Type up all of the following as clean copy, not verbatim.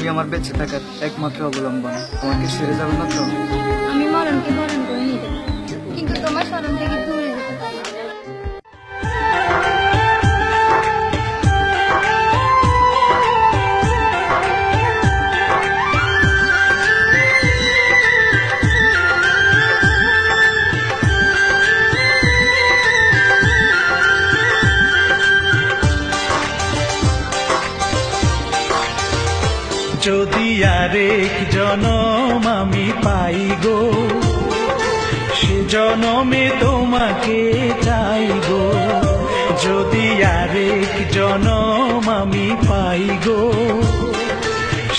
তুমি আমার বেঁচে থাকার একমাত্র অবলম্বন। আমাকে ছেড়ে যাবে না তো? আমি মরণকে বরণ করে নিতে পারি, কিন্তু তোমার স্মরণ থেকে দূরে যেতে পারি না। যদি আরেক জনম আমি পাই গো, সে জনমে তোমাকে চাই গো। যদি আরেক জনম আমি পাই গো,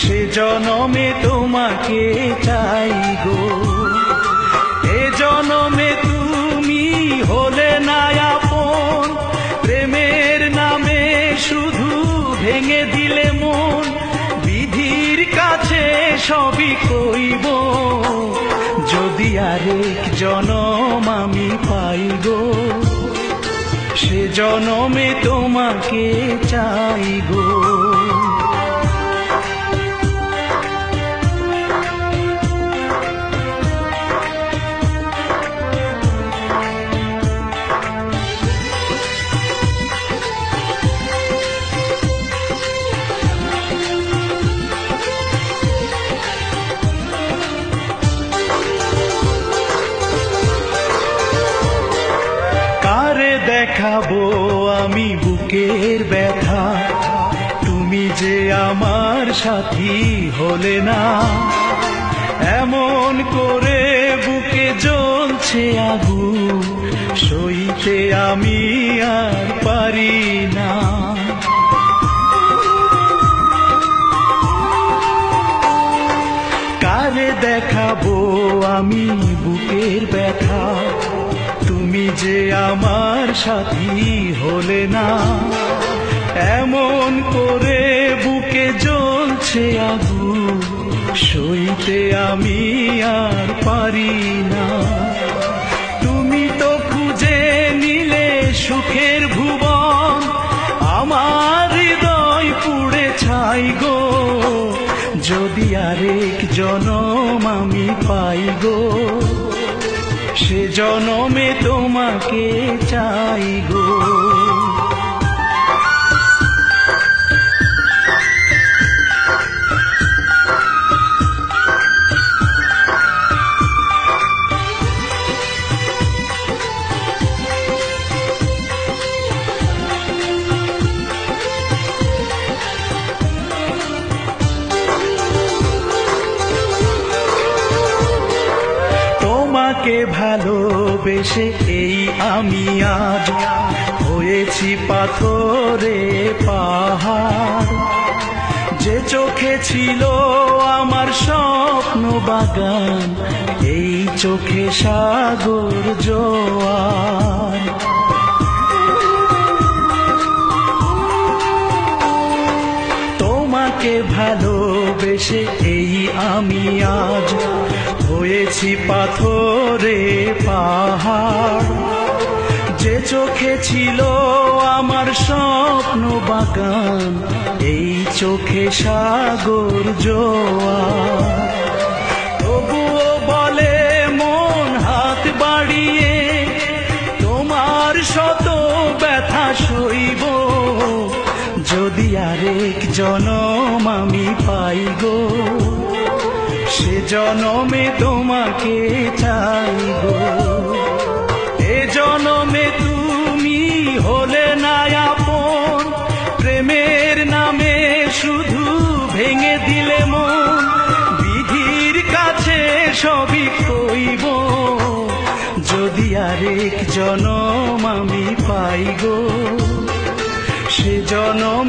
সে জনমে তোমাকে চাই গো। এ জনমে তুমি হলে না আপন, প্রেমের নামে শুধু ভেঙে দিলে মন। বিধির কাছে সবই কইব, যদি আরেক জনম আমি পাই গো, সে জনমে তোমাকে চাই গো। দেখাবো আমি বুকের ব্যথা, তুমি যে আমার সাথী হলে না। এমন করে বুকে জ্বলছে আগুন, সইতে আমি আর পারি না। কারে দেখাবো আমি বুকের ব্যথা, তুমি যে আমার সাথী হলে না। এমন করে বুকে জ্বলছে আগুন, সইতে আমি আর পারি না। তুমি তো খুঁজে নিলে সুখের ভুবন, আমার হৃদয় পুড়ে ছাই গো। যদি আরেক জনম আমি পাই গো, সে জনমে তোমাকে চাই গো। তোমাকে ভালোবেসে এই আমি আজ হয়েছি পাথরে পাহাড়। যে চোখে ছিল আমার স্বপ্ন বাগান, এই চোখে সাগর জোয়ার। তোমাকে ভালোবেসে এই আমি আজ হয়েছি পাথরে পাহাড়। যে চোখে ছিল আমার স্বপ্ন বাগান, এই চোখে সাগর জোয়ার। তবুও বলে মন হাত বাড়িয়ে, তোমার শত ব্যথা সইব। যদি আরেক জনম আমি পাই গো, সে জনমে তোমাকে চাই গো। এ জনমে তুমি হলে না আপন, প্রেমের নামে শুধু ভেঙে দিলে মন। বিধির কাছে সবই কইব, যদি আরেক জনম আমি পাই গো, সে জনম